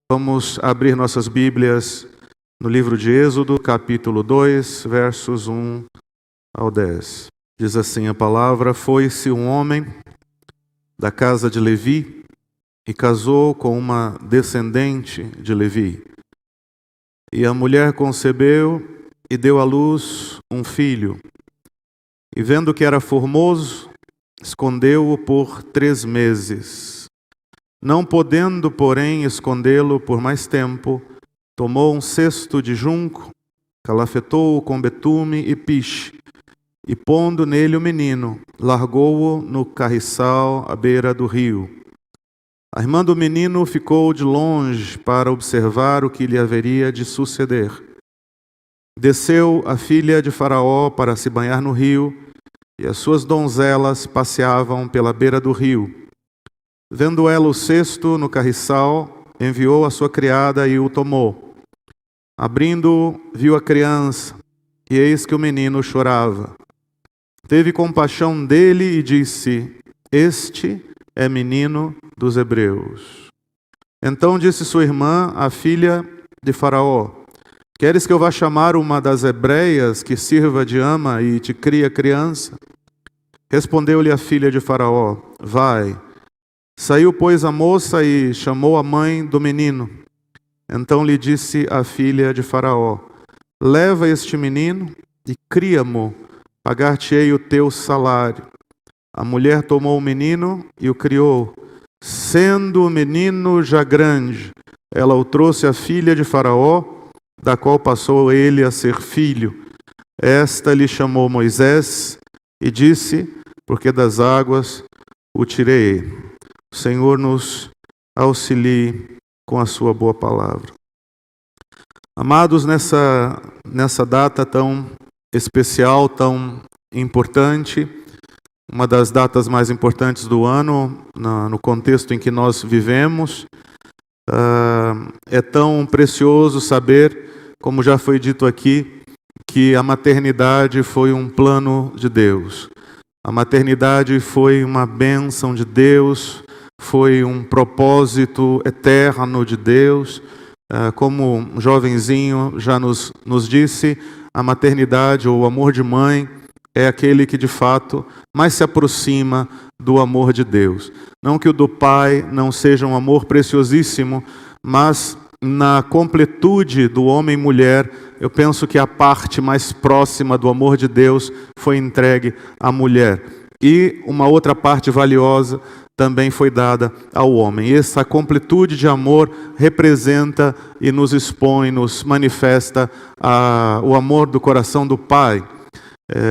Vamos abrir nossas Bíblias no livro de Êxodo, capítulo 2, versos 1 ao 10. Diz assim a palavra: Foi-se um homem da casa de Levi e casou com uma descendente de Levi. E a mulher concebeu e deu à luz um filho. E vendo que era formoso, escondeu-o por 3 meses. Não podendo, porém, escondê-lo por mais tempo, tomou um cesto de junco, calafetou-o com betume e piche, e pondo nele o menino, largou-o no carriçal à beira do rio. A irmã do menino ficou de longe para observar o que lhe haveria de suceder. Desceu a filha de Faraó para se banhar no rio, e as suas donzelas passeavam pela beira do rio. Vendo ela o cesto no carriçal, enviou a sua criada e o tomou. Abrindo, viu a criança, e eis que o menino chorava. Teve compaixão dele e disse: Este é menino dos hebreus. Então disse sua irmã, a filha de Faraó: Queres que eu vá chamar uma das hebreias que sirva de ama e te crie a criança? Respondeu-lhe a filha de Faraó: Vai. Saiu, pois, a moça e chamou a mãe do menino. Então lhe disse a filha de Faraó: Leva este menino e cria-mo, pagar-te-ei o teu salário. A mulher tomou o menino e o criou. Sendo o menino já grande, ela o trouxe à filha de Faraó, da qual passou ele a ser filho. Esta lhe chamou Moisés e disse: Porque das águas o tirei. O Senhor nos auxilie com a sua boa palavra. Amados, nessa data tão especial, tão importante, uma das datas mais importantes do ano, no contexto em que nós vivemos, é tão precioso saber, como já foi dito aqui, que a maternidade foi um plano de Deus. A maternidade foi uma bênção de Deus, foi um propósito eterno de Deus. Como um jovenzinho já nos disse, a maternidade ou o amor de mãe é aquele que de fato mais se aproxima do amor de Deus. Não que o do pai não seja um amor preciosíssimo, mas na completude do homem e mulher, eu penso que a parte mais próxima do amor de Deus foi entregue à mulher. E uma outra parte valiosa também foi dada ao homem. E essa completude de amor representa e nos expõe, nos manifesta o amor do coração do Pai.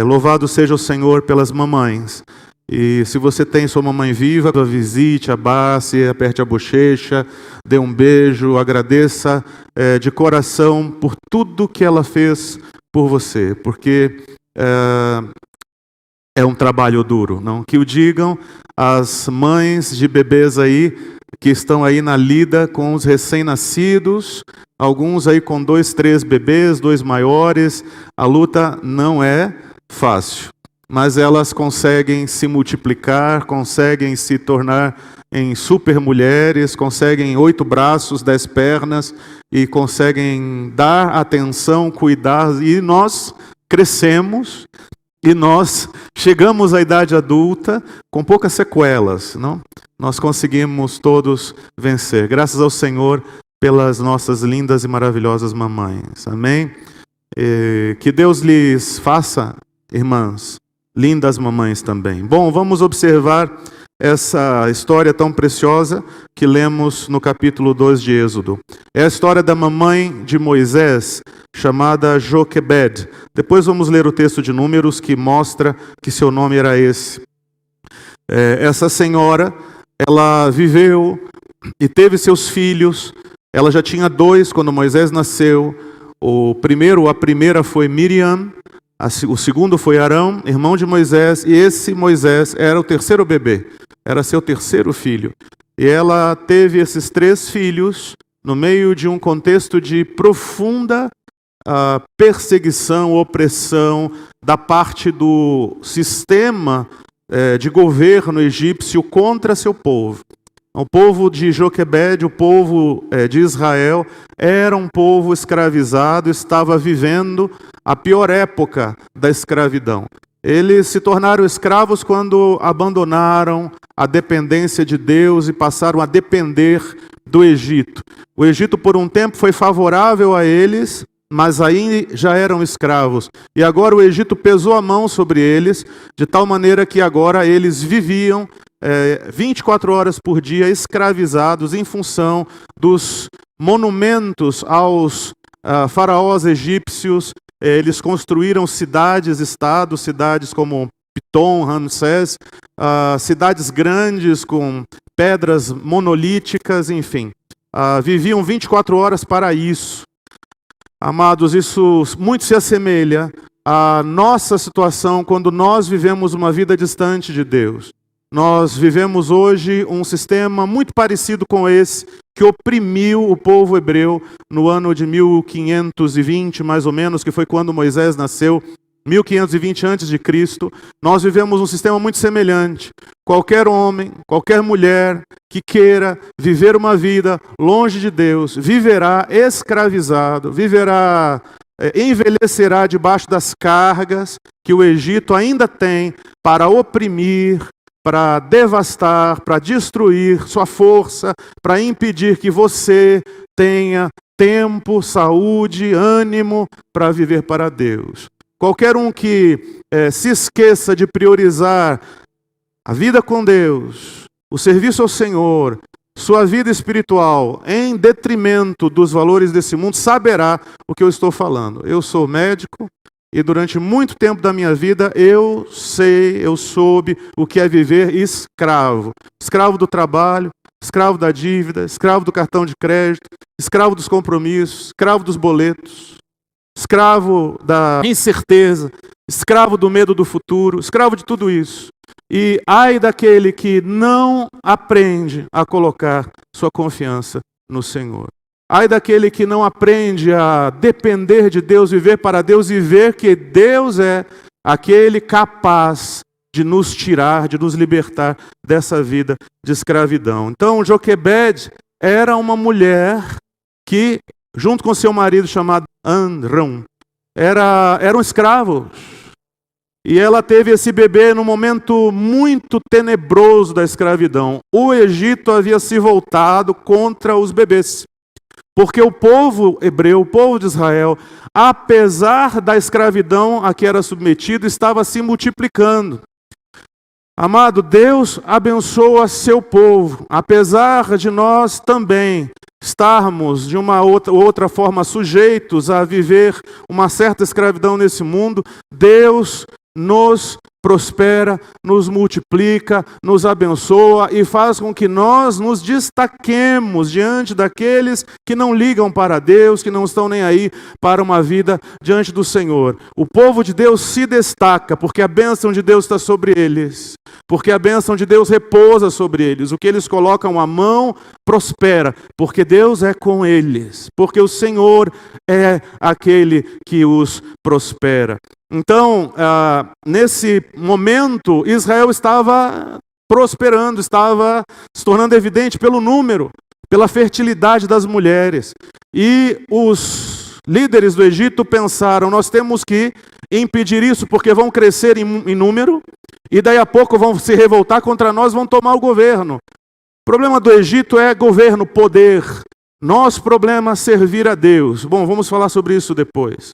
Louvado seja o Senhor pelas mamães. E se você tem sua mamãe viva, visite, abrace, aperte a bochecha, dê um beijo, agradeça de coração por tudo que ela fez por você, porque é um trabalho duro, não? Que o digam as mães de bebês aí, que estão aí na lida com os recém-nascidos, alguns aí com 2, 3 bebês, 2 maiores. A luta não é fácil, mas elas conseguem se multiplicar, conseguem se tornar em super mulheres, conseguem 8 braços, 10 pernas, e conseguem dar atenção, cuidar, e nós crescemos, e nós chegamos à idade adulta com poucas sequelas, não? Nós conseguimos todos vencer. Graças ao Senhor pelas nossas lindas e maravilhosas mamães. Amém? Que Deus lhes faça, irmãs, lindas mamães também. Bom, vamos observar essa história tão preciosa que lemos no capítulo 2 de Êxodo. É a história da mamãe de Moisés, chamada Joquebed. Depois vamos ler o texto de Números que mostra que seu nome era esse. Essa senhora, ela viveu e teve seus filhos. Ela já tinha 2 quando Moisés nasceu. A primeira foi Miriam. O segundo foi Arão, irmão de Moisés, e esse Moisés era o terceiro bebê, era seu terceiro filho. E ela teve esses 3 filhos no meio de um contexto de profunda perseguição, opressão da parte do sistema de governo egípcio contra seu povo. O povo de Joquebede, o povo de Israel, era um povo escravizado, estava vivendo a pior época da escravidão. Eles se tornaram escravos quando abandonaram a dependência de Deus e passaram a depender do Egito. O Egito, por um tempo, foi favorável a eles, mas aí já eram escravos. E agora o Egito pesou a mão sobre eles, de tal maneira que agora eles viviam 24 horas por dia escravizados em função dos monumentos aos faraós egípcios. Eles construíram cidades-estado, cidades como Pitom, Ramsés, cidades grandes com pedras monolíticas, enfim. Viviam 24 horas para isso. Amados, isso muito se assemelha à nossa situação quando nós vivemos uma vida distante de Deus. Nós vivemos hoje um sistema muito parecido com esse, que oprimiu o povo hebreu no ano de 1520, mais ou menos, que foi quando Moisés nasceu, 1520 a.C. Nós vivemos um sistema muito semelhante. Qualquer homem, qualquer mulher que queira viver uma vida longe de Deus, viverá escravizado, envelhecerá debaixo das cargas que o Egito ainda tem para oprimir, para devastar, para destruir sua força, para impedir que você tenha tempo, saúde, ânimo para viver para Deus. Qualquer um que se esqueça de priorizar a vida com Deus, o serviço ao Senhor, sua vida espiritual, em detrimento dos valores desse mundo, saberá o que eu estou falando. Eu sou médico e durante muito tempo da minha vida eu soube o que é viver escravo. Escravo do trabalho, escravo da dívida, escravo do cartão de crédito, escravo dos compromissos, escravo dos boletos, escravo da incerteza, escravo do medo do futuro, escravo de tudo isso. E ai daquele que não aprende a colocar sua confiança no Senhor. Ai daquele que não aprende a depender de Deus, viver para Deus e ver que Deus é aquele capaz de nos tirar, de nos libertar dessa vida de escravidão. Então, Joquebede era uma mulher que, junto com seu marido chamado Amram, eram escravos. E ela teve esse bebê num momento muito tenebroso da escravidão. O Egito havia se voltado contra os bebês. Porque o povo hebreu, o povo de Israel, apesar da escravidão a que era submetido, estava se multiplicando. Amado, Deus abençoa seu povo. Apesar de nós também estarmos de uma outra forma sujeitos a viver uma certa escravidão nesse mundo, Deus nos prospera, nos multiplica, nos abençoa e faz com que nós nos destaquemos diante daqueles que não ligam para Deus, que não estão nem aí para uma vida diante do Senhor. O povo de Deus se destaca porque a bênção de Deus está sobre eles, porque a bênção de Deus repousa sobre eles. O que eles colocam a mão prospera, porque Deus é com eles, porque o Senhor é aquele que os prospera. Então, nesse momento, Israel estava prosperando, estava se tornando evidente pelo número, pela fertilidade das mulheres. E os líderes do Egito pensaram, nós temos que impedir isso, porque vão crescer em número, e daí a pouco vão se revoltar contra nós, vão tomar o governo. O problema do Egito é governo, poder. Nosso problema é servir a Deus. Bom, vamos falar sobre isso depois.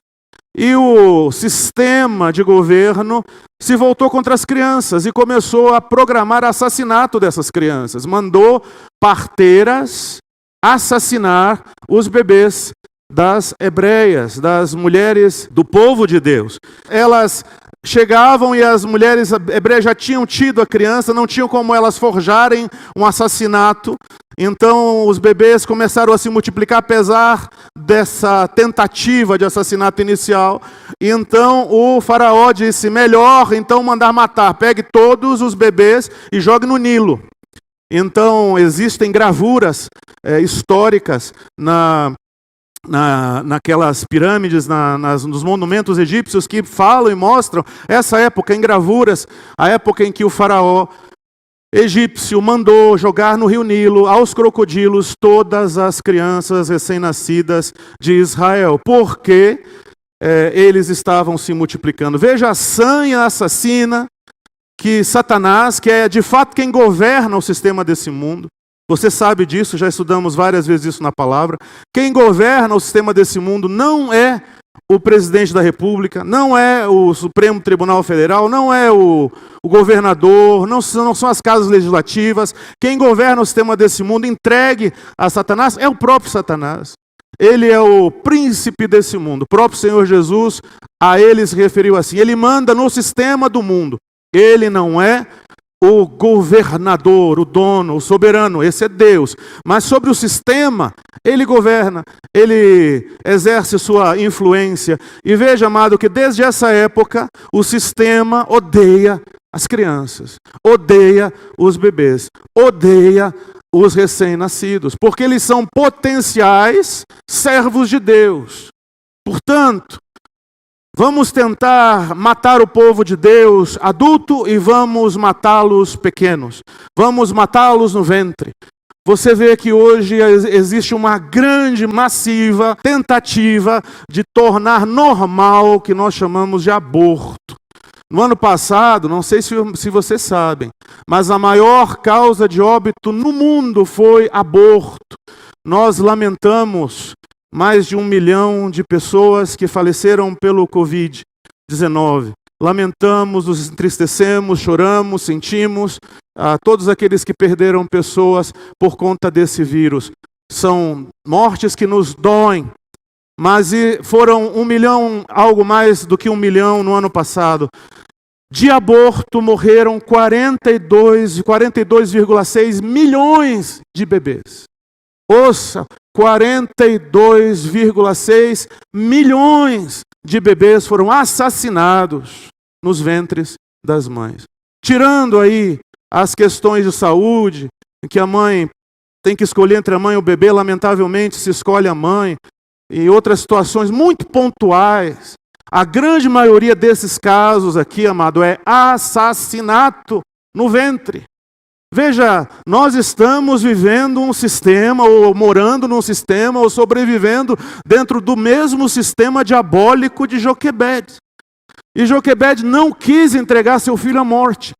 E o sistema de governo se voltou contra as crianças e começou a programar assassinato dessas crianças. Mandou parteiras assassinar os bebês das hebreias, das mulheres do povo de Deus. Elas chegavam e as mulheres hebreias já tinham tido a criança, não tinham como elas forjarem um assassinato. Então os bebês começaram a se multiplicar apesar dessa tentativa de assassinato inicial. E então o faraó disse, melhor então mandar matar, pegue todos os bebês e jogue no Nilo. Então existem gravuras históricas naquelas pirâmides, nos monumentos egípcios que falam e mostram essa época em gravuras, a época em que o faraó egípcio mandou jogar no rio Nilo aos crocodilos todas as crianças recém-nascidas de Israel, porque eles estavam se multiplicando. Veja a sanha assassina que Satanás, que é de fato quem governa o sistema desse mundo, você sabe disso, já estudamos várias vezes isso na palavra. Quem governa o sistema desse mundo não é o presidente da República, não é o Supremo Tribunal Federal, não é o governador, não são as casas legislativas. Quem governa o sistema desse mundo, entregue a Satanás, é o próprio Satanás. Ele é o príncipe desse mundo. O próprio Senhor Jesus a ele se referiu assim. Ele manda no sistema do mundo. Ele não é o governador, o dono, o soberano, esse é Deus. Mas sobre o sistema, ele governa, ele exerce sua influência. E veja, amado, que desde essa época, o sistema odeia as crianças, odeia os bebês, odeia os recém-nascidos, porque eles são potenciais servos de Deus. Portanto, vamos tentar matar o povo de Deus adulto e vamos matá-los pequenos. Vamos matá-los no ventre. Você vê que hoje existe uma grande, massiva tentativa de tornar normal o que nós chamamos de aborto. No ano passado, não sei se vocês sabem, mas a maior causa de óbito no mundo foi aborto. Nós lamentamos mais de 1 milhão de pessoas que faleceram pelo Covid-19. Lamentamos, nos entristecemos, choramos, sentimos a todos aqueles que perderam pessoas por conta desse vírus. São mortes que nos doem, mas foram 1 milhão, algo mais do que 1 milhão no ano passado. De aborto morreram 42,6 milhões de bebês. Ouça, 42,6 milhões de bebês foram assassinados nos ventres das mães. Tirando aí as questões de saúde, em que a mãe tem que escolher entre a mãe e o bebê, lamentavelmente se escolhe a mãe, e outras situações muito pontuais. A grande maioria desses casos aqui, amado, é assassinato no ventre. Veja, nós estamos vivendo um sistema, ou morando num sistema, ou sobrevivendo dentro do mesmo sistema diabólico de Joquebede. E Joquebede não quis entregar seu filho à morte.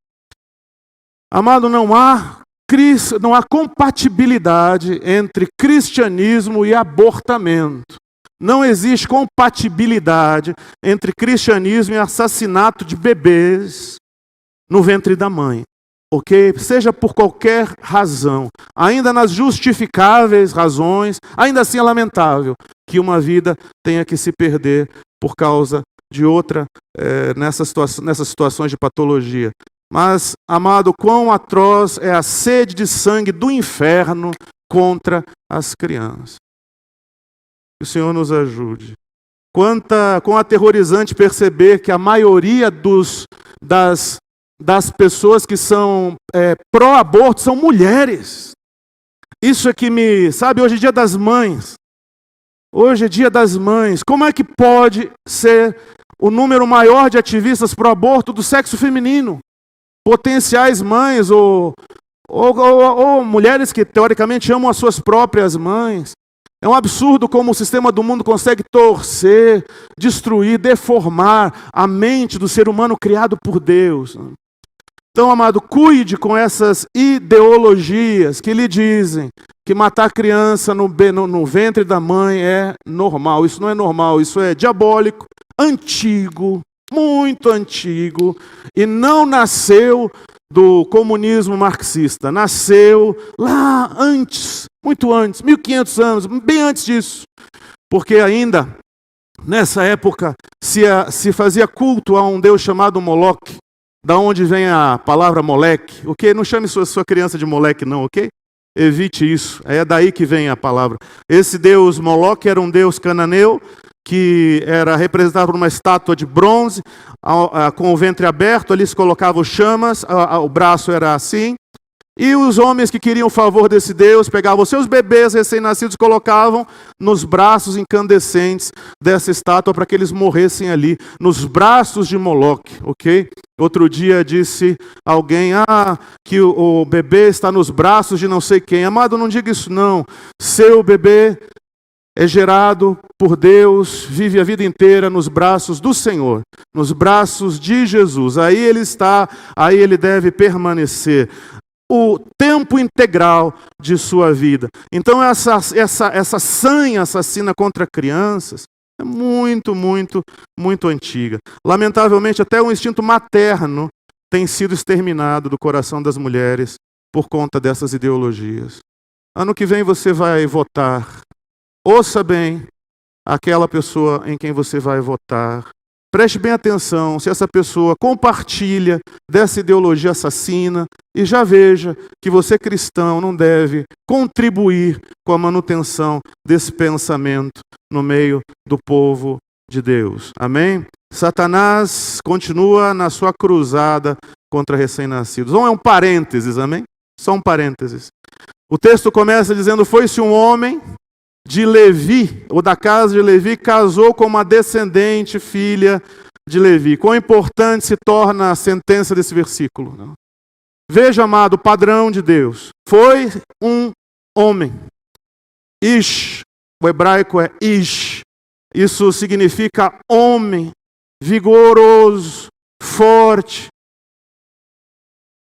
Amado, não há compatibilidade entre cristianismo e abortamento. Não existe compatibilidade entre cristianismo e assassinato de bebês no ventre da mãe. Ok? Seja por qualquer razão, ainda nas justificáveis razões, ainda assim é lamentável que uma vida tenha que se perder por causa de outra, nessas situações de patologia. Mas, amado, quão atroz é a sede de sangue do inferno contra as crianças. Que o Senhor nos ajude. Quão aterrorizante perceber que a maioria das pessoas que são pró-aborto são mulheres. Isso é que sabe, hoje é dia das mães. Hoje é dia das mães. Como é que pode ser o número maior de ativistas pró-aborto do sexo feminino? Potenciais mães ou mulheres que teoricamente amam as suas próprias mães. É um absurdo como o sistema do mundo consegue torcer, destruir, deformar a mente do ser humano criado por Deus. Então, amado, cuide com essas ideologias que lhe dizem que matar criança no ventre da mãe é normal. Isso não é normal, isso é diabólico, antigo, muito antigo, e não nasceu do comunismo marxista. Nasceu lá antes, muito antes, 1500 anos, bem antes disso. Porque ainda, nessa época, se fazia culto a um deus chamado Moloque. Da onde vem a palavra moleque, ok? Não chame sua criança de moleque não, ok? Evite isso, é daí que vem a palavra. Esse deus Moloque era um deus cananeu, que era representado por uma estátua de bronze, com o ventre aberto, ali se colocavam chamas, o braço era assim, E os homens que queriam o favor desse Deus pegavam seus bebês recém-nascidos e colocavam nos braços incandescentes dessa estátua para que eles morressem ali, nos braços de Moloque, ok? Outro dia disse alguém, que o bebê está nos braços de não sei quem. Amado, não diga isso não. Seu bebê é gerado por Deus, vive a vida inteira nos braços do Senhor, nos braços de Jesus. Aí ele está, aí ele deve permanecer o tempo integral de sua vida. Então essa sanha assassina contra crianças é muito, muito, muito antiga. Lamentavelmente, até o instinto materno tem sido exterminado do coração das mulheres por conta dessas ideologias. Ano que vem você vai votar. Ouça bem aquela pessoa em quem você vai votar. Preste bem atenção se essa pessoa compartilha dessa ideologia assassina e já veja que você cristão não deve contribuir com a manutenção desse pensamento no meio do povo de Deus. Amém? Satanás continua na sua cruzada contra recém-nascidos. É um parênteses, amém? Só um parênteses. O texto começa dizendo, foi-se um homem de Levi, ou da casa de Levi, casou com uma descendente, filha de Levi. Quão importante se torna a sentença desse versículo. Não? Veja, amado, o padrão de Deus. Foi um homem. Ish, o hebraico é Ish. Isso significa homem, vigoroso, forte,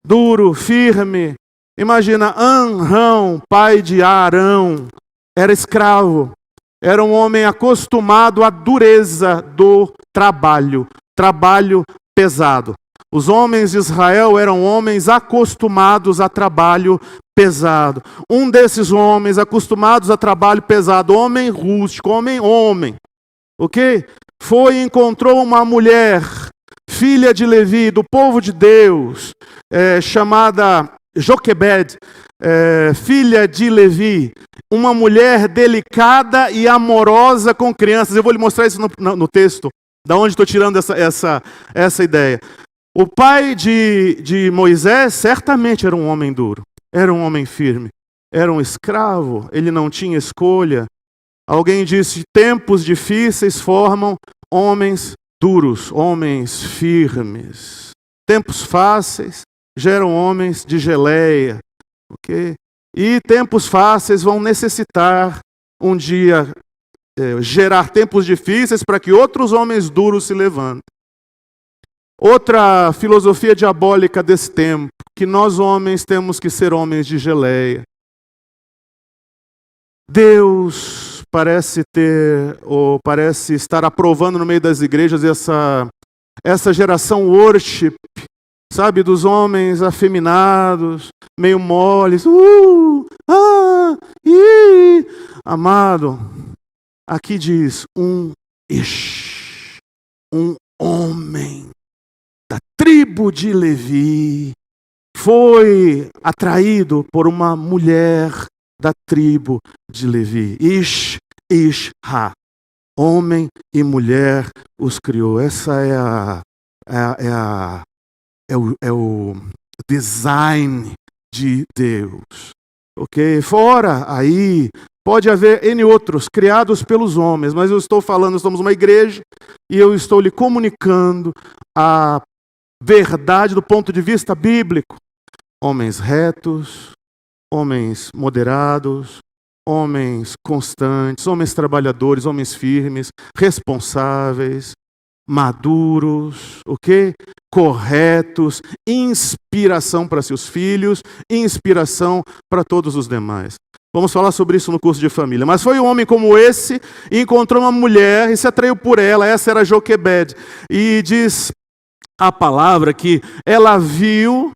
duro, firme. Imagina, Anrão, pai de Arão, era escravo, era um homem acostumado à dureza do trabalho pesado. Os homens de Israel eram homens acostumados a trabalho pesado. Um desses homens acostumados a trabalho pesado, homem rústico, homem, ok? Foi e encontrou uma mulher, filha de Levi, do povo de Deus, chamada Joquebed, filha de Levi, uma mulher delicada e amorosa com crianças. Eu vou lhe mostrar isso no texto, da onde estou tirando essa ideia. O pai de Moisés certamente era um homem duro, era um homem firme, era um escravo, ele não tinha escolha. Alguém disse, tempos difíceis formam homens duros, homens firmes. Tempos fáceis geram homens de geleia, ok? E tempos fáceis vão necessitar um dia gerar tempos difíceis para que outros homens duros se levantem. Outra filosofia diabólica desse tempo, que nós homens temos que ser homens de geleia. Deus parece estar aprovando no meio das igrejas essa geração worship, sabe, dos homens afeminados, meio moles. Amado, aqui diz um homem da tribo de Levi foi atraído por uma mulher da tribo de Levi. Ish-ha. Homem e mulher os criou. Essa é o design de Deus. Ok? Fora aí, pode haver N outros criados pelos homens, mas eu estou falando, estamos numa igreja e eu estou lhe comunicando a verdade do ponto de vista bíblico. Homens retos, homens moderados, homens constantes, homens trabalhadores, homens firmes, responsáveis, maduros, ok? Corretos, inspiração para seus filhos, inspiração para todos os demais. Vamos falar sobre isso no curso de família. Mas foi um homem como esse, e encontrou uma mulher e se atraiu por ela. Essa era Joquebed. E diz a palavra que ela viu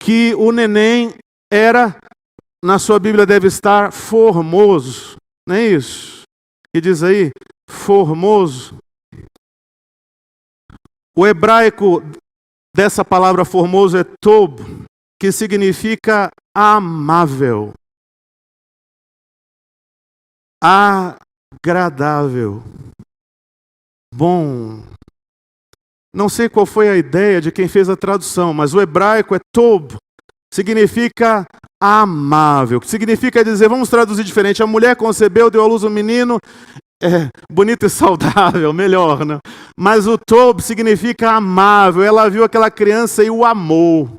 que o neném era, na sua Bíblia deve estar, formoso. Não é isso? E diz aí, formoso. O hebraico dessa palavra formoso é tob, que significa amável, agradável, bom. Não sei qual foi a ideia de quem fez a tradução, mas o hebraico é tob, significa amável. Que significa dizer, vamos traduzir diferente, a mulher concebeu, deu à luz um menino, bonito e saudável, melhor, né? Mas o Tob significa amável. Ela viu aquela criança e o amou.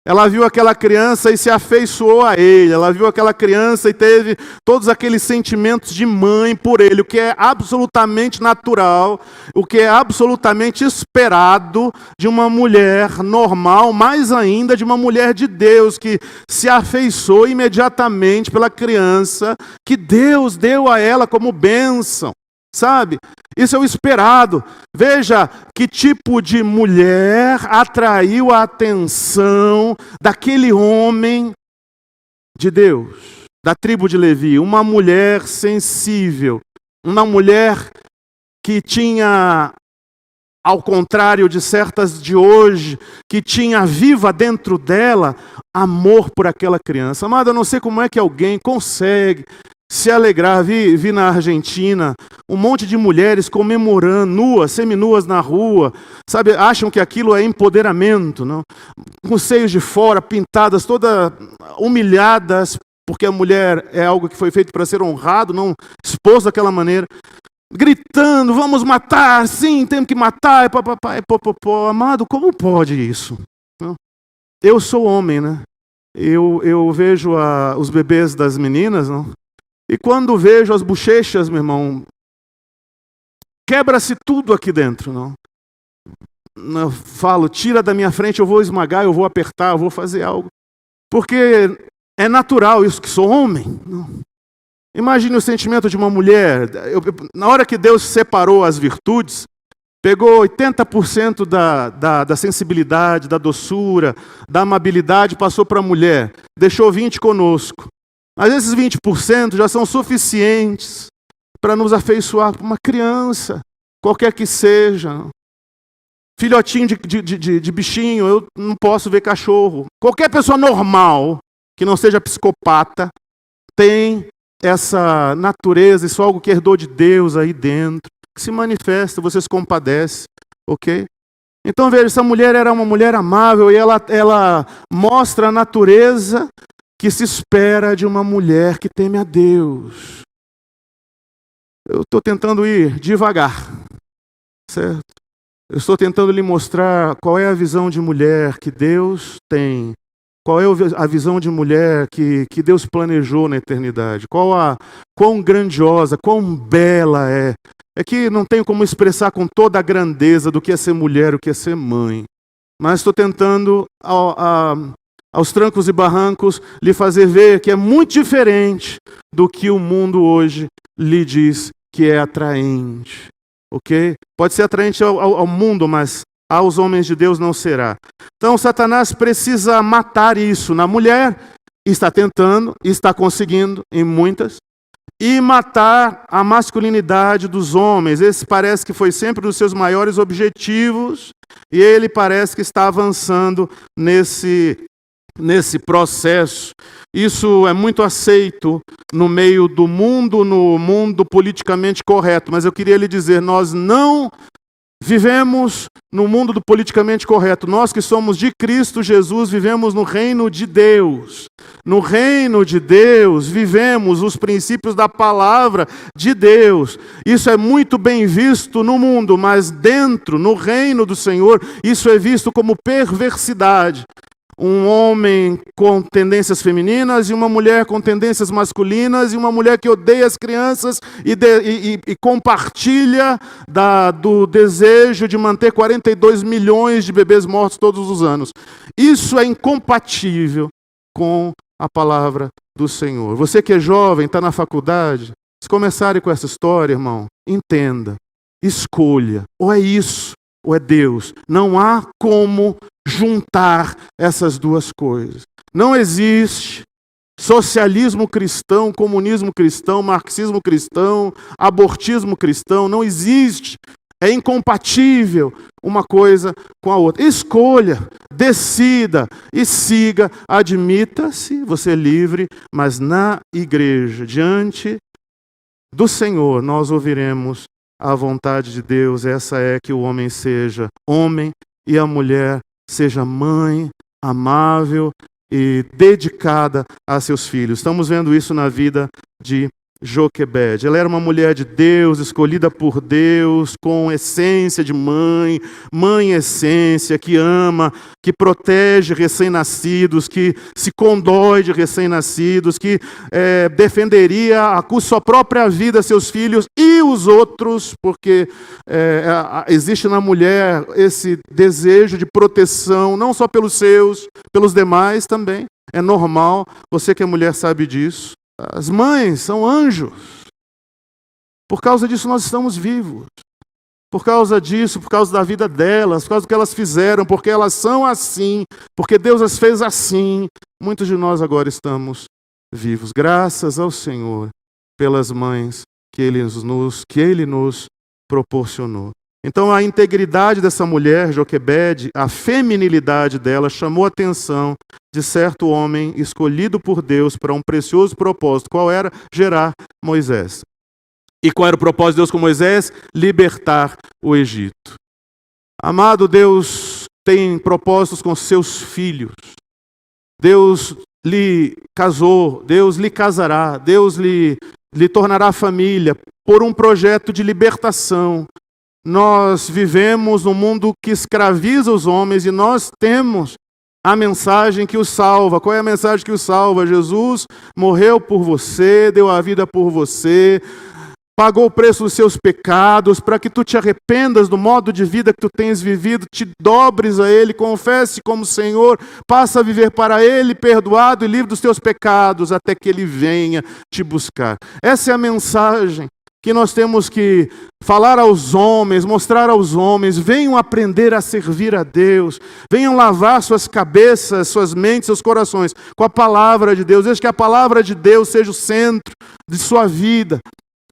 Ela viu aquela criança e se afeiçoou a ele. Ela viu aquela criança e teve todos aqueles sentimentos de mãe por ele, o que é absolutamente natural, o que é absolutamente esperado de uma mulher normal, mais ainda de uma mulher de Deus, que se afeiçoou imediatamente pela criança que Deus deu a ela como bênção. Sabe? Isso é o esperado. Veja que tipo de mulher atraiu a atenção daquele homem de Deus, da tribo de Levi. Uma mulher sensível, uma mulher que tinha, ao contrário de certas de hoje, que tinha viva dentro dela amor por aquela criança. Amado, eu não sei como é que alguém consegue se alegrar. Vi na Argentina um monte de mulheres comemorando, nuas, seminuas na rua, sabe? Acham que aquilo é empoderamento, não? Com os seios de fora, pintadas, todas humilhadas, porque a mulher é algo que foi feito para ser honrado, não exposto daquela maneira. Gritando, vamos matar, sim, temos que matar, Amado, como pode isso? Eu sou homem, né? Eu vejo os bebês das meninas, não? E quando vejo as bochechas, meu irmão, quebra-se tudo aqui dentro, não? Eu falo, tira da minha frente, eu vou esmagar, eu vou apertar, eu vou fazer algo. Porque é natural isso, que sou homem. Não? Imagine o sentimento de uma mulher. Na hora que Deus separou as virtudes, pegou 80% da sensibilidade, da doçura, da amabilidade, passou para a mulher. Deixou 20% conosco. Mas esses 20% já são suficientes para nos afeiçoar por uma criança, qualquer que seja. Filhotinho de bichinho, eu não posso ver cachorro. Qualquer pessoa normal, que não seja psicopata, tem essa natureza, isso é algo que herdou de Deus aí dentro, que se manifesta, você se compadece, ok? Então veja, essa mulher era uma mulher amável e ela mostra a natureza que se espera de uma mulher que teme a Deus. Eu estou tentando ir devagar, certo? Eu estou tentando lhe mostrar qual é a visão de mulher que Deus tem. Qual é a visão de mulher que Deus planejou na eternidade. Quão grandiosa, quão bela é. É que não tenho como expressar com toda a grandeza do que é ser mulher, o que é ser mãe. Mas estou tentando, aos trancos e barrancos, lhe fazer ver que é muito diferente do que o mundo hoje lhe diz que é atraente. Ok? Pode ser atraente ao mundo, mas aos homens de Deus não será. Então Satanás precisa matar isso na mulher, está tentando, está conseguindo em muitas, e matar a masculinidade dos homens. Esse parece que foi sempre um dos seus maiores objetivos, e ele parece que está avançando nesse processo. Isso é muito aceito no meio do mundo, no mundo politicamente correto, mas eu queria lhe dizer, nós não vivemos no mundo do politicamente correto. Nós que somos de Cristo Jesus, vivemos no reino de Deus. No reino de Deus, vivemos os princípios da palavra de Deus. Isso é muito bem visto no mundo, mas dentro, no reino do Senhor, isso é visto como perversidade. Um homem com tendências femininas e uma mulher com tendências masculinas, e uma mulher que odeia as crianças e compartilha do desejo de manter 42 milhões de bebês mortos todos os anos. Isso é incompatível com a palavra do Senhor. Você que é jovem, está na faculdade, se começarem com essa história, irmão, entenda, escolha, ou é isso, ou é Deus. Não há como juntar essas duas coisas. Não existe socialismo cristão, comunismo cristão, marxismo cristão, abortismo cristão. Não existe. É incompatível uma coisa com a outra. Escolha, decida e siga. Admita-se, você é livre, mas na igreja, diante do Senhor, nós ouviremos a vontade de Deus. Essa é que o homem seja homem e a mulher seja mãe, amável, e dedicada a seus filhos. Estamos vendo isso na vida de Joquebede. Ela era uma mulher de Deus, escolhida por Deus, com essência de mãe, mãe essência, que ama, que protege recém-nascidos, que se condói de recém-nascidos, que defenderia a sua própria vida, seus filhos e os outros, porque existe na mulher esse desejo de proteção, não só pelos seus, pelos demais também. É normal, você que é mulher sabe disso. As mães são anjos. Por causa disso nós estamos vivos. Por causa disso, por causa da vida delas, por causa do que elas fizeram, porque elas são assim, porque Deus as fez assim. Muitos de nós agora estamos vivos. Graças ao Senhor pelas mães que Ele nos proporcionou. Então a integridade dessa mulher, Joquebede, a feminilidade dela chamou a atenção de certo homem escolhido por Deus para um precioso propósito. Qual era? Gerar Moisés. E qual era o propósito de Deus com Moisés? Libertar o Egito. Amado, Deus tem propósitos com seus filhos. Deus lhe casou, Deus lhe casará, Deus lhe tornará família por um projeto de libertação. Nós vivemos num mundo que escraviza os homens e nós temos a mensagem que os salva. Qual é a mensagem que os salva? Jesus morreu por você, deu a vida por você, pagou o preço dos seus pecados, para que tu te arrependas do modo de vida que tu tens vivido, te dobres a Ele, confesse como Senhor, passa a viver para Ele, perdoado e livre dos teus pecados, até que Ele venha te buscar. Essa é a mensagem que nós temos que falar aos homens, mostrar aos homens. Venham aprender a servir a Deus, venham lavar suas cabeças, suas mentes, seus corações com a palavra de Deus. Deixe que a palavra de Deus seja o centro de sua vida.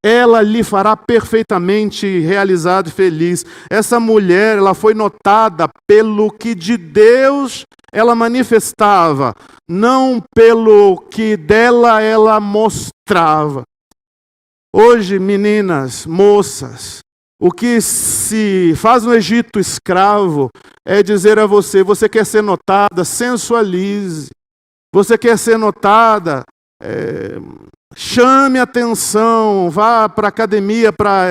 Ela lhe fará perfeitamente realizado e feliz. Essa mulher, ela foi notada pelo que de Deus ela manifestava, não pelo que dela ela mostrava. Hoje, meninas, moças, o que se faz no Egito escravo é dizer a você: você quer ser notada, sensualize. Você quer ser notada, chame atenção, vá para a academia para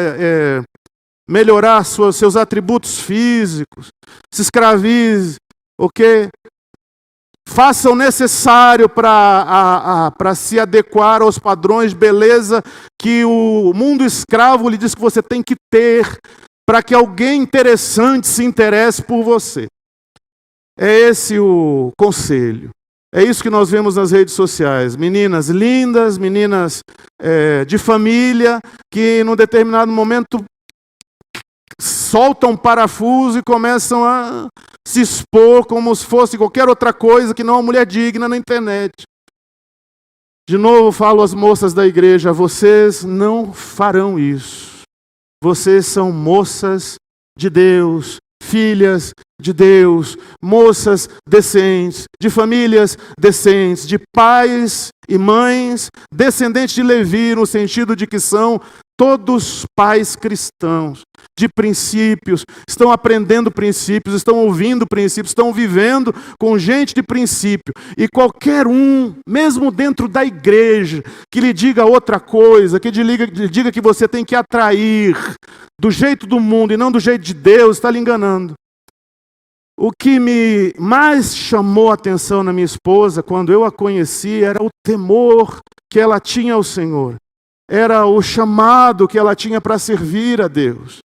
melhorar seus atributos físicos, se escravize, ok? Faça o necessário para se adequar aos padrões de beleza que o mundo escravo lhe diz que você tem que ter, para que alguém interessante se interesse por você. É esse o conselho. É isso que nós vemos nas redes sociais. Meninas lindas, meninas de família, que num determinado momento soltam um parafuso e começam a se expor como se fosse qualquer outra coisa que não uma mulher digna na internet. De novo falo às moças da igreja: vocês não farão isso. Vocês são moças de Deus, filhas de Deus, moças decentes, de famílias decentes, de pais e mães, descendentes de Levi, no sentido de que são todos pais cristãos, de princípios, estão aprendendo princípios, estão ouvindo princípios, estão vivendo com gente de princípio. E qualquer um, mesmo dentro da igreja, que lhe diga outra coisa, que lhe diga que você tem que atrair do jeito do mundo e não do jeito de Deus, está lhe enganando. O que me mais chamou a atenção na minha esposa, quando eu a conheci, era o temor que ela tinha ao Senhor. Era o chamado que ela tinha para servir a Deus.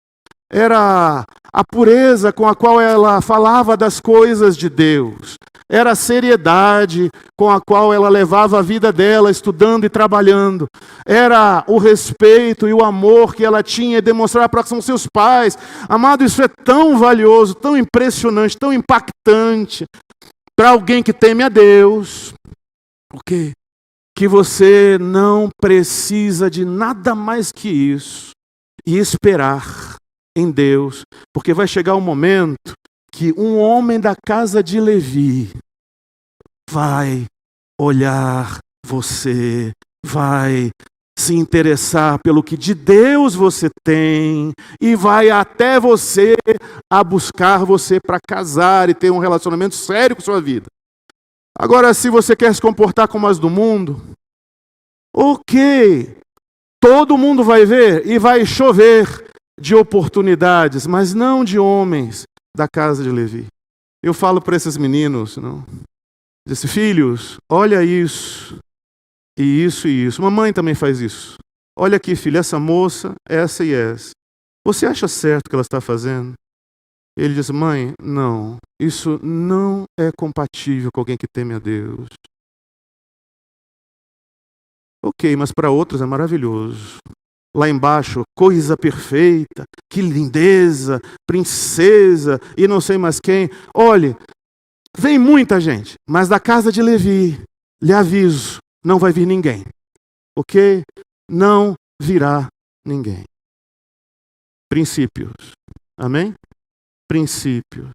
Era a pureza com a qual ela falava das coisas de Deus. Era a seriedade com a qual ela levava a vida dela, estudando e trabalhando. Era o respeito e o amor que ela tinha e demonstrar para com seus pais. Amado, isso é tão valioso, tão impressionante, tão impactante para alguém que teme a Deus. O quê? Que você não precisa de nada mais que isso e esperar em Deus, porque vai chegar um momento que um homem da casa de Levi vai olhar você, vai se interessar pelo que de Deus você tem e vai até você a buscar você para casar e ter um relacionamento sério com sua vida. Agora, se você quer se comportar como as do mundo, ok, todo mundo vai ver e vai chover de oportunidades, mas não de homens da casa de Levi. Eu falo para esses meninos, não? Disse, filhos, olha isso, e isso e isso. Mamãe também faz isso. Olha aqui, filho, essa moça, essa e essa. Você acha certo o que ela está fazendo? Ele diz, mãe, não, isso não é compatível com alguém que teme a Deus. Ok, mas para outros é maravilhoso. Lá embaixo, coisa perfeita, que lindeza, princesa e não sei mais quem. Olhe, vem muita gente, mas da casa de Levi, lhe aviso, não vai vir ninguém. Ok? Não virá ninguém. Princípios. Amém? Princípios.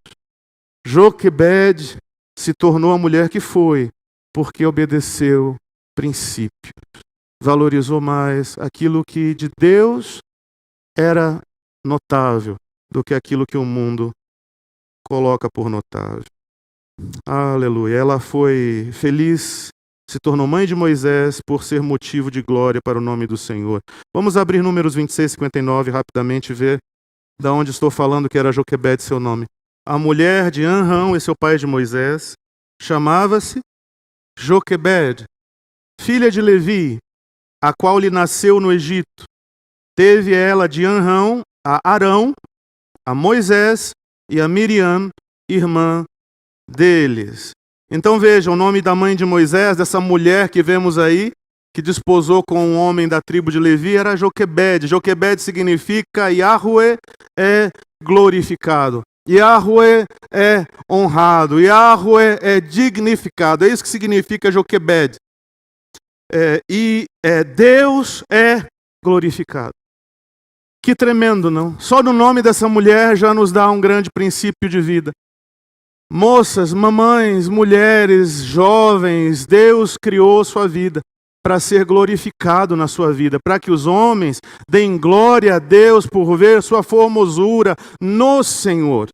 Joquebede se tornou a mulher que foi, porque obedeceu princípios. Valorizou mais aquilo que de Deus era notável do que aquilo que o mundo coloca por notável. Aleluia. Ela foi feliz, se tornou mãe de Moisés por ser motivo de glória para o nome do Senhor. Vamos abrir Números 26, 59 rapidamente e ver de onde estou falando que era Joquebede seu nome. A mulher de Anrão, esse é o pai de Moisés, chamava-se Joquebede, filha de Levi, a qual lhe nasceu no Egito. Teve ela de Anrão a Arão, a Moisés e a Miriam, irmã deles. Então vejam, o nome da mãe de Moisés, dessa mulher que vemos aí, que desposou com um homem da tribo de Levi, era Joquebede. Joquebede significa Yahweh é glorificado. Yahweh é honrado. Yahweh é dignificado. É isso que significa Joquebede. Deus é glorificado. Que tremendo, não? Só no nome dessa mulher já nos dá um grande princípio de vida. Moças, mamães, mulheres, jovens, Deus criou sua vida para ser glorificado na sua vida, para que os homens deem glória a Deus por ver sua formosura no Senhor.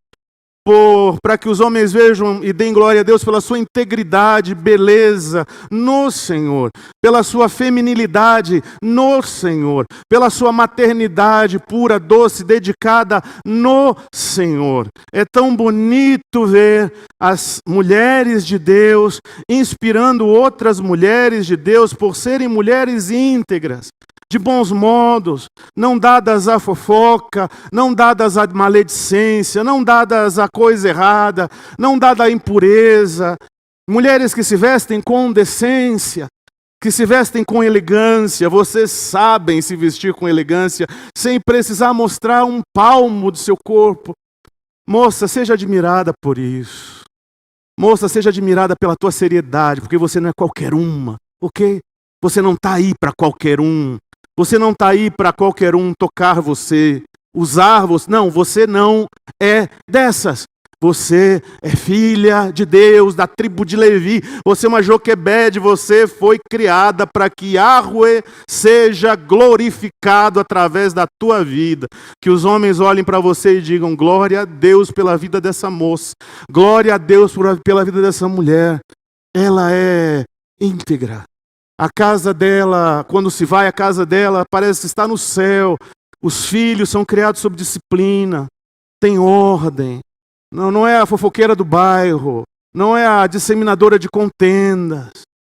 Para que os homens vejam e deem glória a Deus pela sua integridade, beleza no Senhor, pela sua feminilidade no Senhor, pela sua maternidade pura, doce, dedicada no Senhor. É tão bonito ver as mulheres de Deus inspirando outras mulheres de Deus por serem mulheres íntegras, de bons modos, não dadas à fofoca, não dadas à maledicência, não dadas à coisa errada, não dadas à impureza. Mulheres que se vestem com decência, que se vestem com elegância. Vocês sabem se vestir com elegância, sem precisar mostrar um palmo do seu corpo. Moça, seja admirada por isso. Moça, seja admirada pela tua seriedade, porque você não é qualquer uma, ok? Você não está aí para qualquer um. Você não está aí para qualquer um tocar você, usar você. Não, você não é dessas. Você é filha de Deus, da tribo de Levi. Você é uma Joquebede, você foi criada para que Yahweh seja glorificado através da tua vida. Que os homens olhem para você e digam, glória a Deus pela vida dessa moça. Glória a Deus pela vida dessa mulher. Ela é íntegra. A casa dela, quando se vai à casa dela, parece estar no céu. Os filhos são criados sob disciplina, tem ordem. Não é a fofoqueira do bairro, não é a disseminadora de contendas,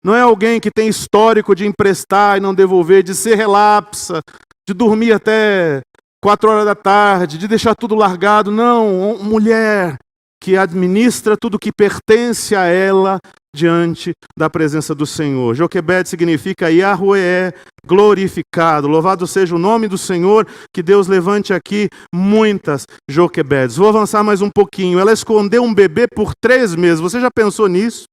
não é alguém que tem histórico de emprestar e não devolver, de ser relapsa, de dormir até 4 horas da tarde, de deixar tudo largado. Não, mulher que administra tudo que pertence a ela diante da presença do Senhor. Joquebede significa Yahweh é glorificado. Louvado seja o nome do Senhor, que Deus levante aqui muitas Joquebedes. Vou avançar mais um pouquinho. Ela escondeu um bebê por 3 meses. Você já pensou nisso?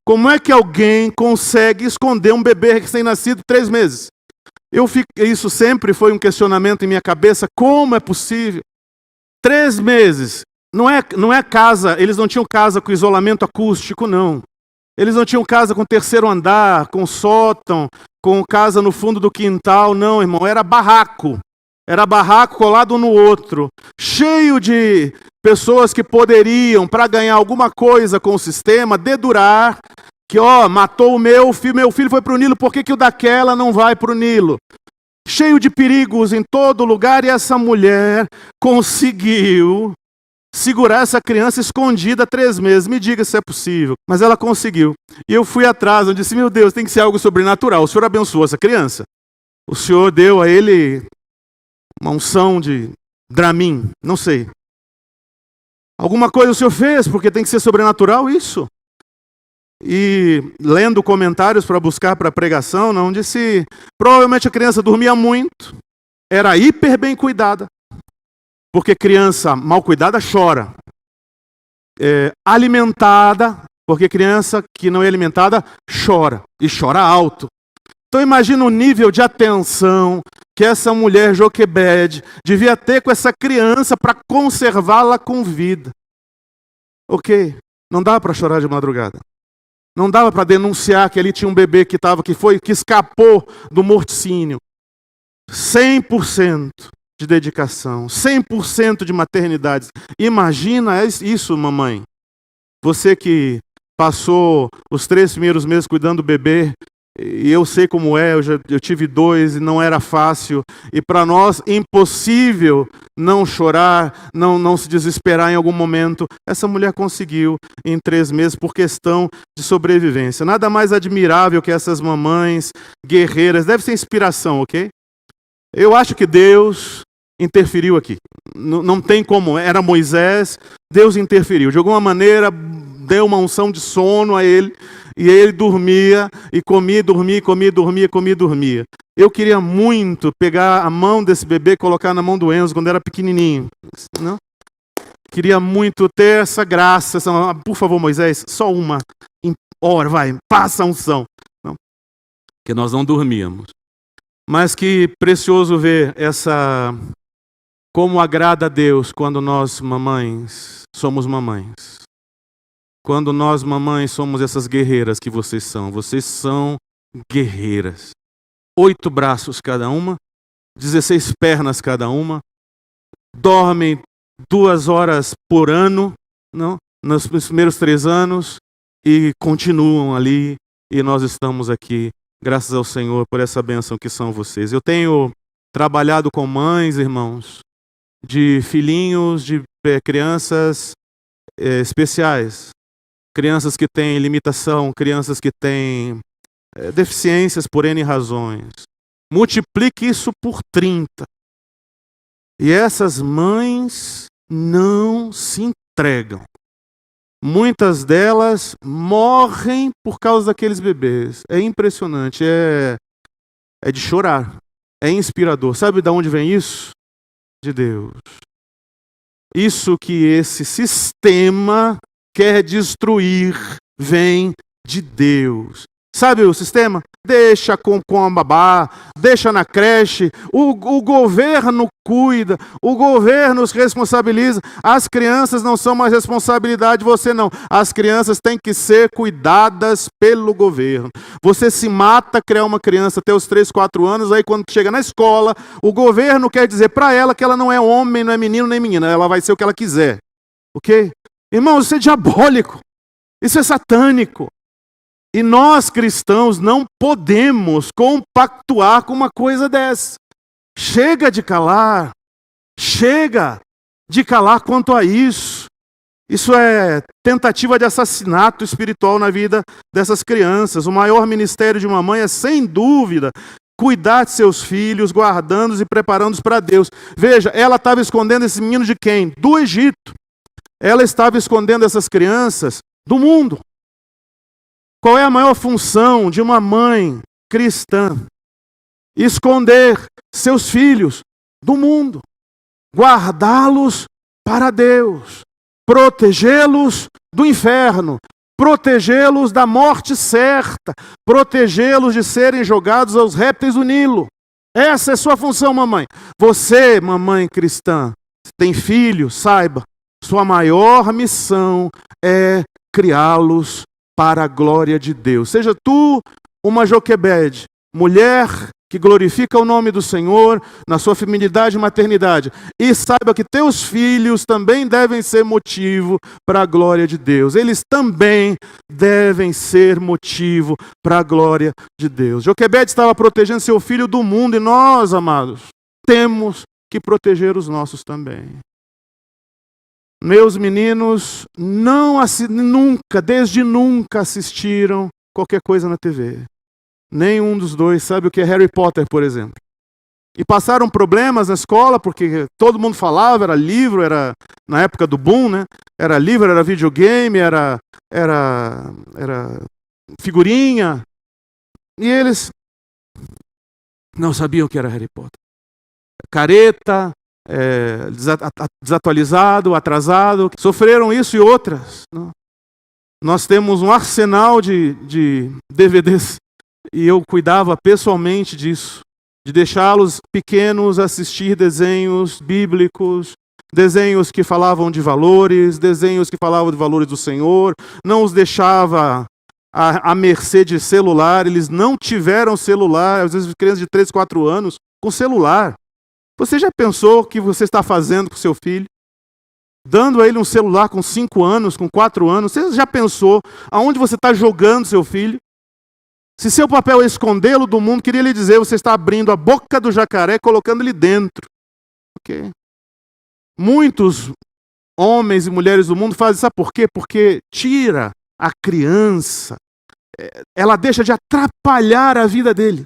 Como é que alguém consegue esconder um bebê recém-nascido 3 meses? Isso sempre foi um questionamento em minha cabeça. Como é possível? 3 meses. Não é casa, eles não tinham casa com isolamento acústico, não. Eles não tinham casa com 3º andar, com sótão, com casa no fundo do quintal, não, irmão. Era barraco. Era barraco colado um no outro, cheio de pessoas que poderiam, para ganhar alguma coisa com o sistema, dedurar que, matou o meu filho foi para o Nilo, por que o daquela não vai para o Nilo? Cheio de perigos em todo lugar, e essa mulher conseguiu segurar essa criança escondida 3 meses. Me diga se é possível. Mas ela conseguiu. E eu fui atrás, eu disse, meu Deus, tem que ser algo sobrenatural. O Senhor abençoou essa criança. O Senhor deu a ele uma unção de Dramin, não sei. Alguma coisa o Senhor fez, porque tem que ser sobrenatural isso. E lendo comentários para buscar para a pregação, não disse, provavelmente a criança dormia muito, era hiper bem cuidada, porque criança mal cuidada chora. Alimentada, porque criança que não é alimentada chora, e chora alto. Então imagina o nível de atenção que essa mulher Joquebede devia ter com essa criança para conservá-la com vida. Ok, não dava para chorar de madrugada. Não dava para denunciar que ali tinha um bebê que escapou do morticínio. 100% de dedicação, 100% de maternidade. Imagina isso, mamãe. Você que passou os 3 primeiros meses cuidando do bebê, e eu sei como é, eu tive 2 e não era fácil. E para nós, impossível não chorar, não se desesperar em algum momento. Essa mulher conseguiu em 3 meses por questão de sobrevivência. Nada mais admirável que essas mamães guerreiras. Deve ser inspiração, ok? Eu acho que Deus interferiu aqui. Não tem como. Era Moisés, Deus interferiu. De alguma maneira, deu uma unção de sono a ele. E ele dormia, e comia, dormia. Eu queria muito pegar a mão desse bebê e colocar na mão do Enzo quando era pequenininho. Não? Queria muito ter essa graça. Por favor, Moisés, só uma. Ora, vai, passa a unção. Não. Porque nós não dormíamos. Mas que precioso ver como agrada a Deus quando nós, mamães, somos mamães. Quando nós, mamães, somos essas guerreiras que vocês são. Vocês são guerreiras. 8 braços cada uma, 16 pernas cada uma. Dormem 2 horas por ano, não? Nos primeiros 3 anos. E continuam ali. E nós estamos aqui, graças ao Senhor, por essa bênção que são vocês. Eu tenho trabalhado com mães, irmãos, de filhinhos, de crianças especiais. Crianças que têm limitação, crianças que têm deficiências por N razões. Multiplique isso por 30. E essas mães não se entregam. Muitas delas morrem por causa daqueles bebês. É impressionante, é de chorar. É inspirador. Sabe de onde vem isso? De Deus. Isso que esse sistema quer destruir, vem de Deus. Sabe o sistema? Deixa com a babá, deixa na creche, o governo cuida, o governo se responsabiliza. As crianças não são mais responsabilidade de você, não. As crianças têm que ser cuidadas pelo governo. Você se mata criar uma criança até os 3, 4 anos, aí quando chega na escola, o governo quer dizer para ela que ela não é homem, não é menino nem menina, ela vai ser o que ela quiser. Ok? Irmãos, isso é diabólico, isso é satânico. E nós cristãos não podemos compactuar com uma coisa dessa. Chega de calar quanto a isso. Isso é tentativa de assassinato espiritual na vida dessas crianças. O maior ministério de uma mãe é, sem dúvida, cuidar de seus filhos, guardando-os e preparando-os para Deus. Veja, ela estava escondendo esse menino de quem? Do Egito. Ela estava escondendo essas crianças do mundo. Qual é a maior função de uma mãe cristã? Esconder seus filhos do mundo. Guardá-los para Deus. Protegê-los do inferno. Protegê-los da morte certa. Protegê-los de serem jogados aos répteis do Nilo. Essa é sua função, mamãe. Você, mamãe cristã, tem filho, saiba. Sua maior missão é criá-los para a glória de Deus. Seja tu uma Joquebede, mulher que glorifica o nome do Senhor na sua feminilidade e maternidade. E saiba que teus filhos também devem ser motivo para a glória de Deus. Eles também devem ser motivo para a glória de Deus. Joquebede estava protegendo seu filho do mundo e nós, amados, temos que proteger os nossos também. Meus meninos desde nunca assistiram qualquer coisa na TV. Nenhum dos dois sabe o que é Harry Potter, por exemplo. E passaram problemas na escola, porque todo mundo falava, era livro, era na época do boom, né? Era livro, era videogame, era figurinha. E eles não sabiam o que era Harry Potter. Careta, desatualizado, atrasado, sofreram isso e outras. Não? Nós temos um arsenal de DVDs e eu cuidava pessoalmente disso, de deixá-los pequenos assistir desenhos bíblicos, desenhos que falavam de valores, desenhos que falavam de valores do Senhor, não os deixava à mercê de celular, eles não tiveram celular, às vezes crianças de 3, 4 anos com celular. Você já pensou o que você está fazendo com seu filho? Dando a ele um celular com 5 anos, com 4 anos. Você já pensou aonde você está jogando seu filho? Se seu papel é escondê-lo do mundo, queria lhe dizer, você está abrindo a boca do jacaré e colocando ele dentro. Okay? Muitos homens e mulheres do mundo fazem, sabe por quê? Porque tira a criança, ela deixa de atrapalhar a vida dele.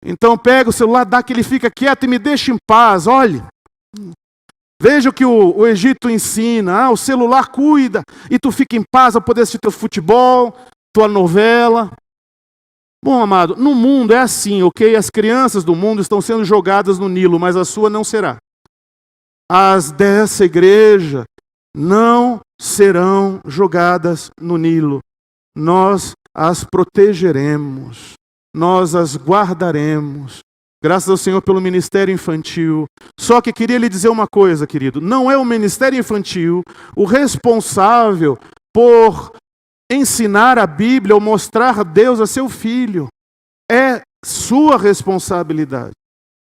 Então pega o celular, dá que ele fica quieto e me deixa em paz. Olhe, veja o que o Egito ensina. O celular cuida e tu fica em paz a poder assistir teu futebol, tua novela. Bom, amado, no mundo é assim, ok? As crianças do mundo estão sendo jogadas no Nilo, mas a sua não será. As dessa igreja não serão jogadas no Nilo. Nós as protegeremos. Nós as guardaremos. Graças ao Senhor pelo ministério infantil. Só que queria lhe dizer uma coisa, querido. Não é o ministério infantil o responsável por ensinar a Bíblia ou mostrar Deus a seu filho. É sua responsabilidade.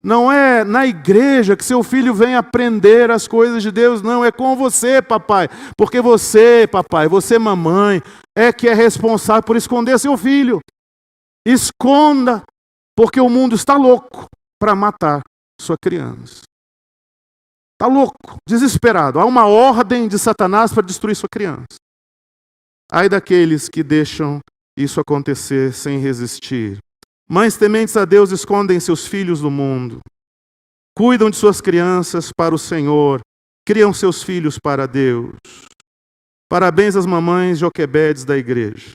Não é na igreja que seu filho vem aprender as coisas de Deus, não. É com você, papai. Porque você, papai, você, mamãe, é que é responsável por esconder seu filho. Esconda, porque o mundo está louco para matar sua criança. Está louco, desesperado. Há uma ordem de Satanás para destruir sua criança. Ai daqueles que deixam isso acontecer sem resistir. Mães tementes a Deus escondem seus filhos do mundo. Cuidam de suas crianças para o Senhor. Criam seus filhos para Deus. Parabéns às mamães Joquebedes da igreja.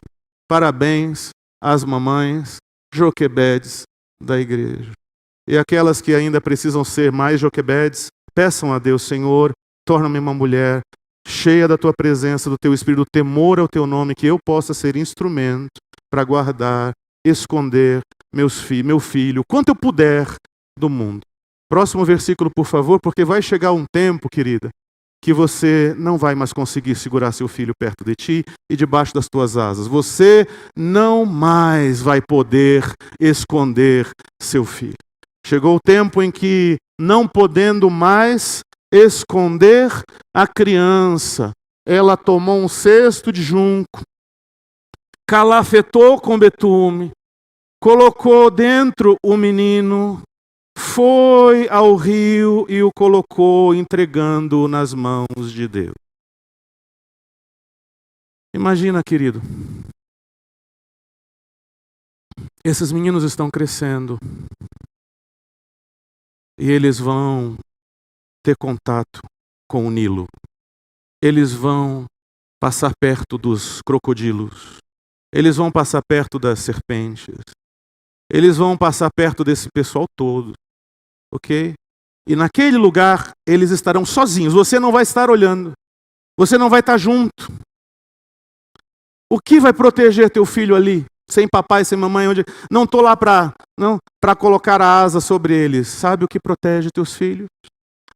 Parabéns às mamães Joquebedes da igreja. E aquelas que ainda precisam ser mais Joquebedes, peçam a Deus, Senhor, torna-me uma mulher cheia da tua presença, do teu espírito, do temor ao teu nome, que eu possa ser instrumento para guardar, esconder meu filho, quanto eu puder do mundo. Próximo versículo, por favor, porque vai chegar um tempo, querida, que você não vai mais conseguir segurar seu filho perto de ti e debaixo das tuas asas. Você não mais vai poder esconder seu filho. Chegou o tempo em que, não podendo mais esconder a criança, ela tomou um cesto de junco, calafetou com betume, colocou dentro o menino, foi ao rio e o colocou, entregando-o nas mãos de Deus. Imagina, querido, esses meninos estão crescendo e eles vão ter contato com o Nilo. Eles vão passar perto dos crocodilos. Eles vão passar perto das serpentes. Eles vão passar perto desse pessoal todo. Ok? E naquele lugar eles estarão sozinhos. Você não vai estar olhando. Você não vai estar junto. O que vai proteger teu filho ali? Sem papai, sem mamãe, onde? Não estou lá para colocar a asa sobre eles. Sabe o que protege teus filhos?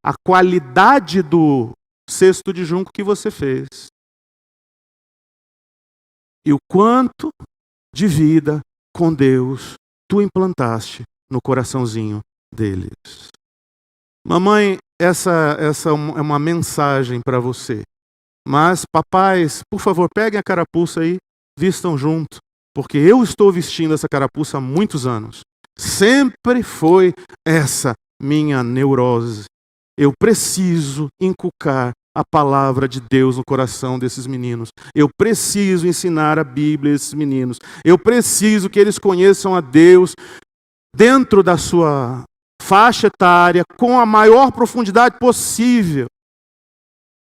A qualidade do cesto de junco que você fez. E o quanto de vida com Deus tu implantaste no coraçãozinho deles. Mamãe, essa é uma mensagem para você. Mas, papais, por favor, peguem a carapuça aí, vistam junto. Porque eu estou vestindo essa carapuça há muitos anos. Sempre foi essa minha neurose. Eu preciso inculcar a palavra de Deus no coração desses meninos. Eu preciso ensinar a Bíblia a esses meninos. Eu preciso que eles conheçam a Deus dentro da sua faixa etária, com a maior profundidade possível.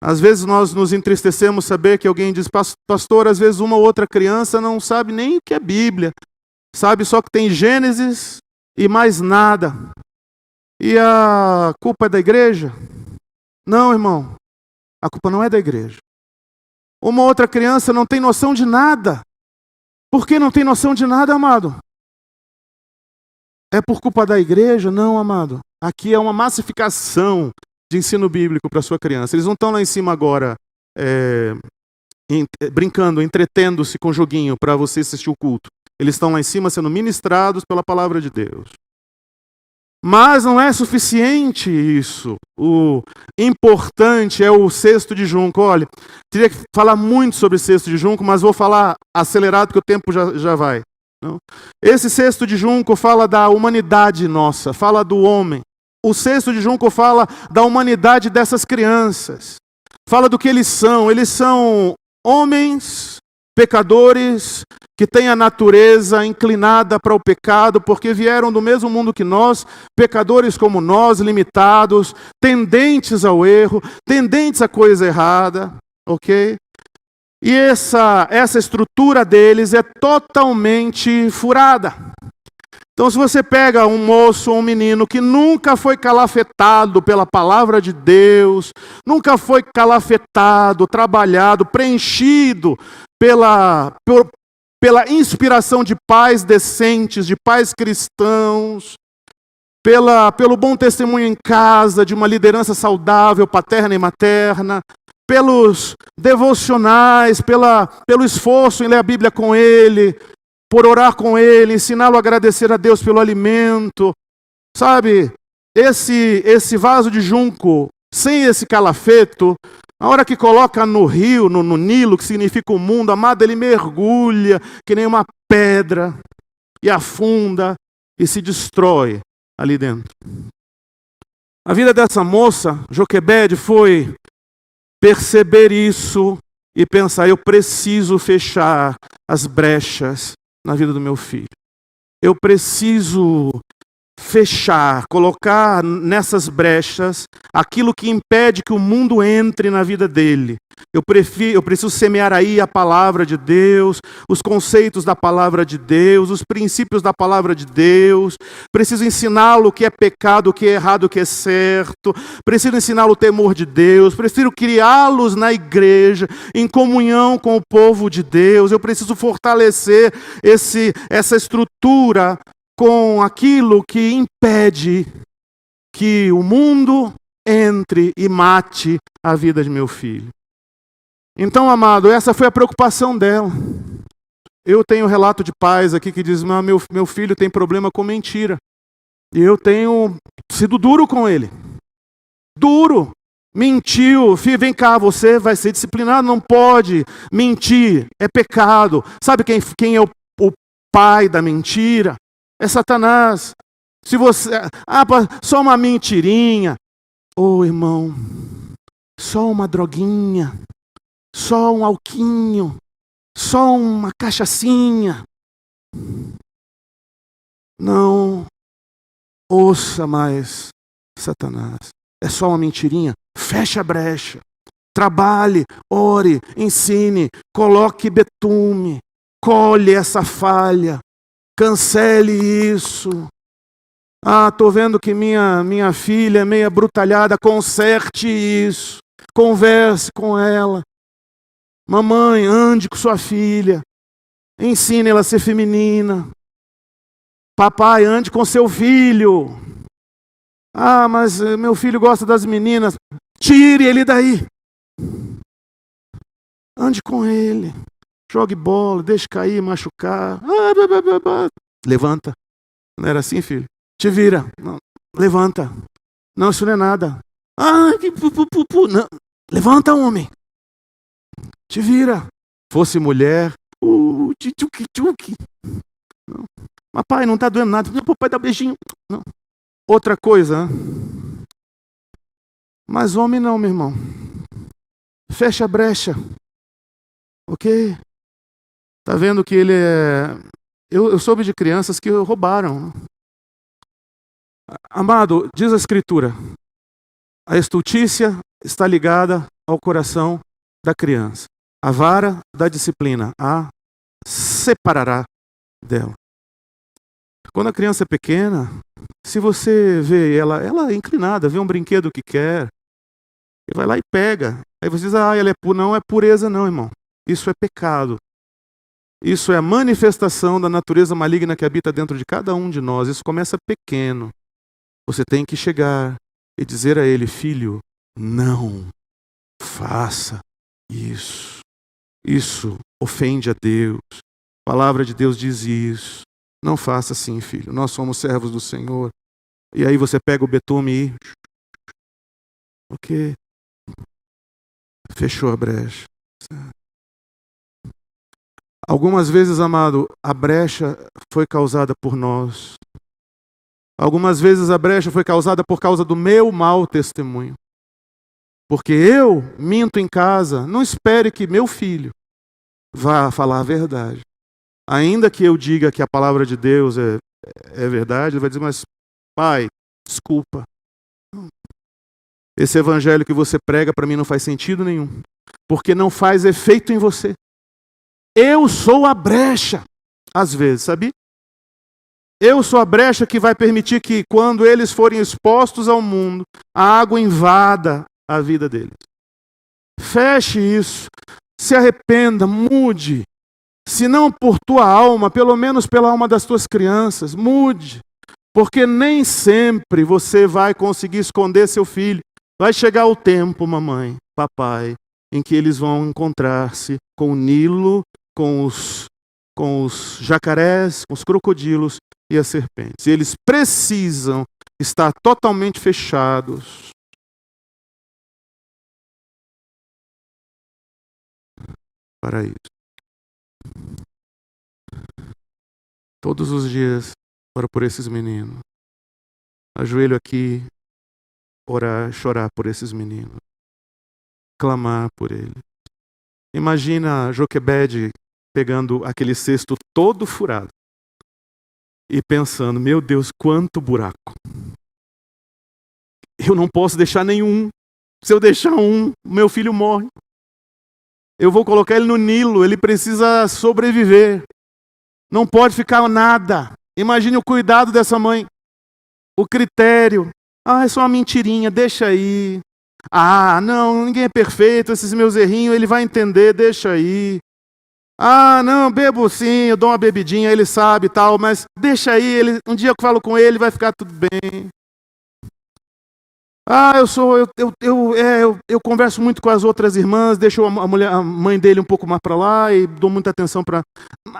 Às vezes nós nos entristecemos saber que alguém diz, pastor, às vezes uma ou outra criança não sabe nem o que é Bíblia. Sabe só que tem Gênesis e mais nada. E a culpa é da igreja? Não, irmão. A culpa não é da igreja. Uma outra criança não tem noção de nada. Por que não tem noção de nada, amado? É por culpa da igreja? Não, amado. Aqui é uma massificação de ensino bíblico para a sua criança. Eles não estão lá em cima agora brincando, entretendo-se com joguinho para você assistir o culto. Eles estão lá em cima sendo ministrados pela palavra de Deus. Mas não é suficiente isso. O importante é o cesto de junco. Olha, teria que falar muito sobre cesto de junco, mas vou falar acelerado porque o tempo já vai. Não? Esse cesto de junco fala da humanidade nossa, fala do homem. O cesto de junco fala da humanidade dessas crianças. Fala do que eles são. Eles são homens, pecadores, que têm a natureza inclinada para o pecado, porque vieram do mesmo mundo que nós, pecadores como nós, limitados, tendentes ao erro, tendentes à coisa errada, ok? E essa estrutura deles é totalmente furada. Então, se você pega um moço ou um menino que nunca foi calafetado pela palavra de Deus, nunca foi calafetado, trabalhado, preenchido pela inspiração de pais decentes, de pais cristãos, pelo bom testemunho em casa, de uma liderança saudável, paterna e materna, pelos devocionais, pelo esforço em ler a Bíblia com ele, por orar com ele, ensiná-lo a agradecer a Deus pelo alimento. Sabe, esse vaso de junco, sem esse calafeto, a hora que coloca no rio, no Nilo, que significa o mundo, amado, ele mergulha que nem uma pedra e afunda e se destrói ali dentro. A vida dessa moça, Joquebede, foi perceber isso e pensar, eu preciso fechar as brechas na vida do meu filho. Eu preciso fechar, colocar nessas brechas aquilo que impede que o mundo entre na vida dele. Eu preciso semear aí a palavra de Deus, os conceitos da palavra de Deus, os princípios da palavra de Deus. Preciso ensiná-lo o que é pecado, o que é errado, o que é certo. Preciso ensiná-lo o temor de Deus. Preciso criá-los na igreja, em comunhão com o povo de Deus. Eu preciso fortalecer essa estrutura com aquilo que impede que o mundo entre e mate a vida de meu filho. Então, amado, essa foi a preocupação dela. Eu tenho relato de pais aqui que dizem, meu filho tem problema com mentira. E eu tenho sido duro com ele. Duro. Mentiu. Filho, vem cá, você vai ser disciplinado, não pode mentir. É pecado. Sabe quem é o pai da mentira? É Satanás. Se você... só uma mentirinha. Irmão, só uma droguinha. Só um alquinho, só uma cachaçinha. Não ouça mais Satanás. É só uma mentirinha. Feche a brecha. Trabalhe, ore, ensine, coloque betume, colhe essa falha, cancele isso. Estou vendo que minha filha é meia brutalhada, conserte isso, converse com ela. Mamãe, ande com sua filha. Ensine ela a ser feminina. Papai, ande com seu filho. Mas meu filho gosta das meninas. Tire ele daí. Ande com ele. Jogue bola, deixe cair, machucar. Levanta. Não era assim, filho? Te vira. Não, levanta. Não, isso não é nada. Não. Levanta, homem. Te vira. Fosse mulher, tchuc. Mas pai, não está doendo nada. Não, papai dá beijinho. Não. Outra coisa. Mas homem não, meu irmão. Fecha a brecha. Ok? Tá vendo que ele é... Eu soube de crianças que roubaram. Amado, diz a Escritura, a estultícia está ligada ao coração da criança. A vara da disciplina a separará dela. Quando a criança é pequena, se você vê ela é inclinada, vê um brinquedo que quer, ele vai lá e pega. Aí você diz, ela é pura. Não é pureza não, irmão. Isso é pecado. Isso é a manifestação da natureza maligna que habita dentro de cada um de nós. Isso começa pequeno. Você tem que chegar e dizer a ele, filho, não faça isso. Isso ofende a Deus. A palavra de Deus diz isso. Não faça assim, filho. Nós somos servos do Senhor. E aí você pega o betume e... Ok. Fechou a brecha. Algumas vezes, amado, a brecha foi causada por nós. Algumas vezes a brecha foi causada por causa do meu mau testemunho. Porque eu minto em casa, não espere que meu filho vá falar a verdade. Ainda que eu diga que a palavra de Deus é verdade, ele vai dizer, mas pai, desculpa. Esse evangelho que você prega para mim não faz sentido nenhum. Porque não faz efeito em você. Eu sou a brecha, às vezes, sabia? Eu sou a brecha que vai permitir que, quando eles forem expostos ao mundo, a água invada a vida deles. Feche isso, se arrependa, mude. Se não por tua alma, pelo menos pela alma das tuas crianças, mude. Porque nem sempre você vai conseguir esconder seu filho. Vai chegar o tempo, mamãe, papai, em que eles vão encontrar-se com o Nilo, com os jacarés, com os crocodilos e as serpentes. E eles precisam estar totalmente fechados para isso. Todos os dias, oro por esses meninos. Ajoelho aqui, orar, chorar por esses meninos. Clamar por eles. Imagina Joquebede pegando aquele cesto todo furado e pensando, meu Deus, quanto buraco. Eu não posso deixar nenhum. Se eu deixar um, meu filho morre. Eu vou colocar ele no Nilo, ele precisa sobreviver. Não pode ficar nada. Imagine o cuidado dessa mãe. O critério. É só uma mentirinha, deixa aí. Não, ninguém é perfeito, esses meus errinhos, ele vai entender, deixa aí. Não, bebo sim, eu dou uma bebidinha, ele sabe e tal, mas deixa aí, um dia eu falo com ele, vai ficar tudo bem. Eu converso muito com as outras irmãs, deixo a mãe dele um pouco mais para lá e dou muita atenção para...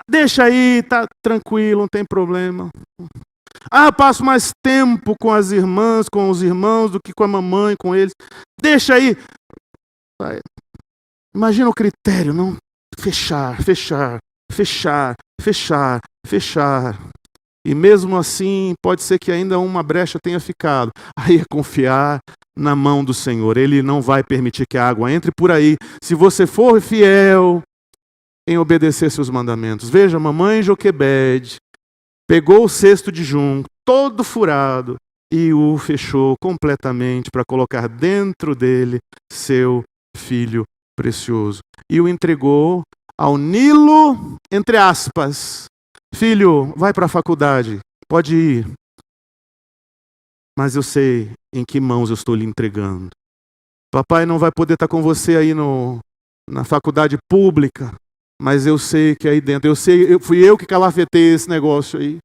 Deixa aí, tá tranquilo, não tem problema. Eu passo mais tempo com as irmãs, com os irmãos, do que com a mamãe, com eles. Deixa aí. Imagina o critério, não? Fechar. E mesmo assim, pode ser que ainda uma brecha tenha ficado. Aí é confiar na mão do Senhor. Ele não vai permitir que a água entre por aí. Se você for fiel em obedecer seus mandamentos. Veja, mamãe Joquebede pegou o cesto de junco, todo furado, e o fechou completamente para colocar dentro dele seu filho precioso. E o entregou ao Nilo, entre aspas. Filho, vai para a faculdade, pode ir. Mas eu sei em que mãos eu estou lhe entregando. Papai não vai poder estar com você aí na faculdade pública, mas eu sei que aí dentro, fui eu que calafetei esse negócio aí.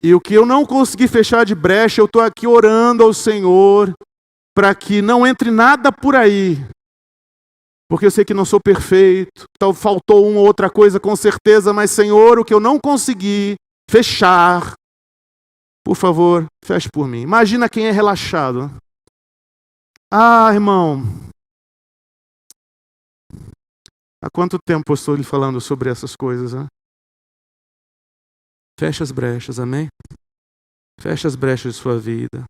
E o que eu não consegui fechar de brecha, eu estou aqui orando ao Senhor para que não entre nada por aí. Porque eu sei que não sou perfeito, faltou uma ou outra coisa com certeza, mas Senhor, o que eu não consegui fechar, Por favor, feche por mim. Imagina quem é relaxado. Ah, irmão. Há quanto tempo eu estou lhe falando sobre essas coisas, hein? Feche as brechas, amém? Feche as brechas de sua vida.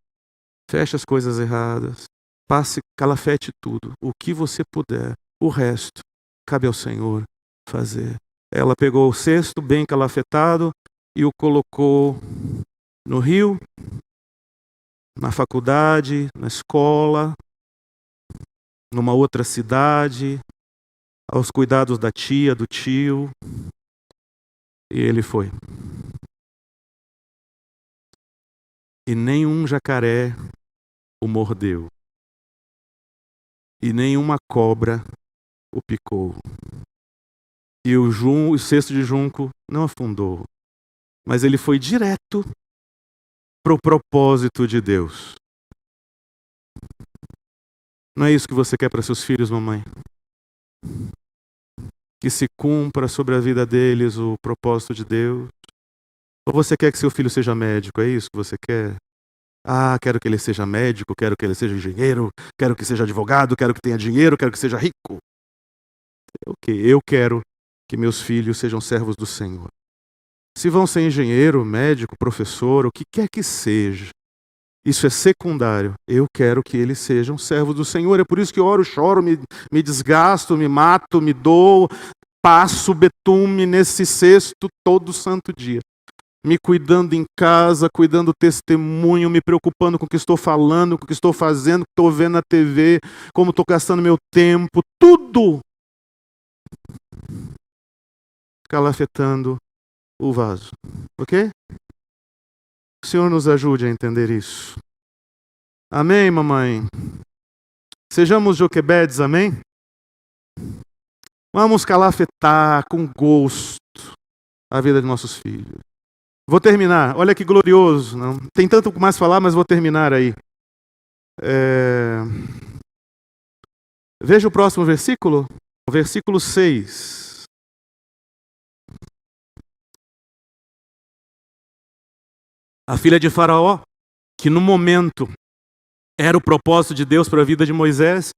Feche as coisas erradas. Passe, calafete tudo. O que você puder. O resto, cabe ao Senhor fazer. Ela pegou o cesto bem calafetado e o colocou no rio, na faculdade, na escola, numa outra cidade, aos cuidados da tia, do tio. E ele foi. E nenhum jacaré o mordeu. E nenhuma cobra o picou. E o cesto de junco não afundou. Mas ele foi direto para o propósito de Deus. Não é isso que você quer para seus filhos, mamãe? Que se cumpra sobre a vida deles o propósito de Deus? Ou você quer que seu filho seja médico? É isso que você quer? Ah, quero que ele seja médico, quero que ele seja engenheiro, quero que seja advogado, quero que tenha dinheiro, quero que seja rico. Ok, eu quero que meus filhos sejam servos do Senhor. Se vão ser engenheiro, médico, professor, o que quer que seja, isso é secundário. Eu quero que eles sejam servos do Senhor. É por isso que eu oro, choro, me desgasto, me mato, me dou, passo betume nesse cesto todo santo dia. Me cuidando em casa, cuidando do testemunho, me preocupando com o que estou falando, com o que estou fazendo, o que estou vendo na TV, como estou gastando meu tempo, tudo calafetando o vaso. Ok? O Senhor nos ajude a entender isso. Amém, mamãe? Sejamos Joquebedes, amém? Vamos calafetar com gosto a vida de nossos filhos. Vou terminar. Olha que glorioso. Não? Tem tanto mais falar, mas vou terminar aí. Veja o próximo versículo. O versículo 6. A filha de Faraó, que no momento era o propósito de Deus para a vida de Moisés,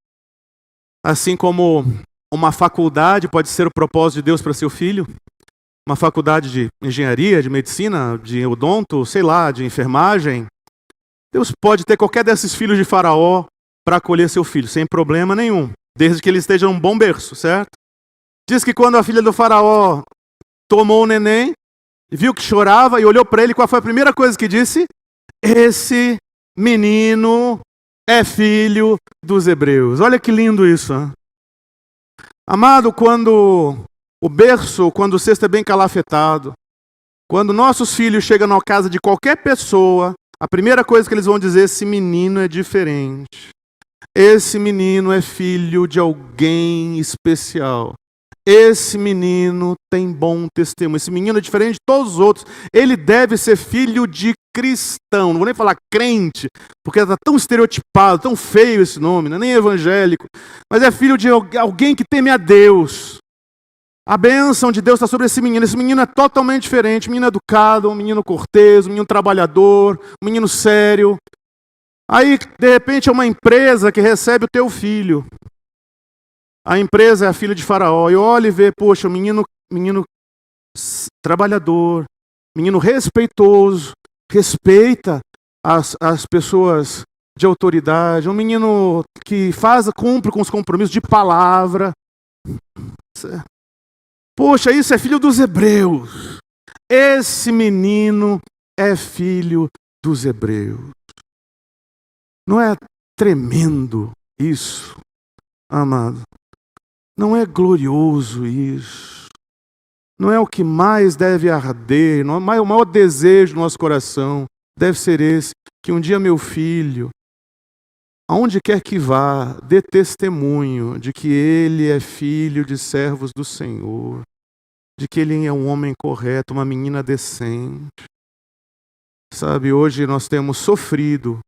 assim como uma faculdade pode ser o propósito de Deus para seu filho, uma faculdade de engenharia, de medicina, de odonto, sei lá, de enfermagem. Deus pode ter qualquer desses filhos de Faraó para acolher seu filho, sem problema nenhum, desde que ele esteja num bom berço, certo? Diz que quando a filha do Faraó tomou o neném, viu que chorava e olhou para ele, qual foi a primeira coisa que disse? Esse menino é filho dos hebreus. Olha que lindo isso. Hein? Amado, quando o berço, quando o cesto é bem calafetado, quando nossos filhos chegam na casa de qualquer pessoa, a primeira coisa que eles vão dizer, esse menino é diferente. Esse menino é filho de alguém especial. Esse menino tem bom testemunho. Esse menino é diferente de todos os outros. Ele deve ser filho de cristão. Não vou nem falar crente, porque está tão estereotipado, tão feio esse nome, não é nem evangélico. Mas é filho de alguém que teme a Deus. A bênção de Deus está sobre esse menino. Esse menino é totalmente diferente. Um menino educado, um menino cortês, um menino trabalhador, um menino sério. Aí, de repente, é uma empresa que recebe o teu filho. A empresa é a filha de Faraó. E olha e vê, poxa, menino trabalhador, menino respeitoso, respeita as pessoas de autoridade, um menino que cumpre com os compromissos de palavra. Poxa, isso é filho dos hebreus. Esse menino é filho dos hebreus. Não é tremendo isso, amado? Não é glorioso isso? Não é o que mais deve arder? Não é o maior desejo do nosso coração deve ser esse, que um dia meu filho, aonde quer que vá, dê testemunho de que ele é filho de servos do Senhor, de que ele é um homem correto, uma menina decente. Sabe, hoje nós temos sofrido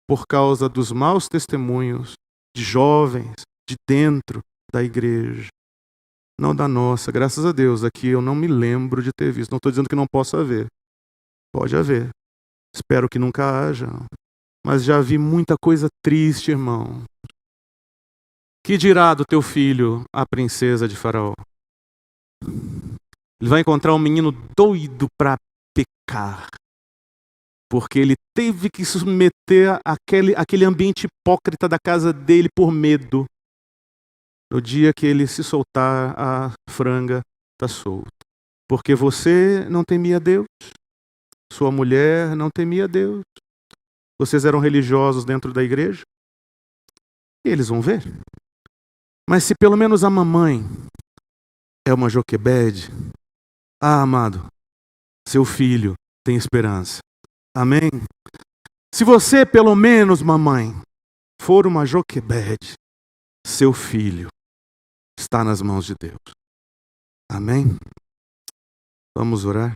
por causa dos maus testemunhos de jovens de dentro da igreja. Não da nossa, graças a Deus, aqui eu não me lembro de ter visto. Não estou dizendo que não possa haver. Pode haver. Espero que nunca haja. Mas já vi muita coisa triste, irmão. Que dirá do teu filho, a princesa de Faraó? Ele vai encontrar um menino doido para pecar. Porque ele teve que submeter aquele ambiente hipócrita da casa dele por medo. No dia que ele se soltar, a franga está solta. Porque você não temia Deus. Sua mulher não temia Deus. Vocês eram religiosos dentro da igreja. E eles vão ver. Mas se pelo menos a mamãe é uma Joquebede, amado, seu filho tem esperança. Amém? Se você, pelo menos, mamãe, for uma Joquebede, seu filho está nas mãos de Deus. Amém? Vamos orar?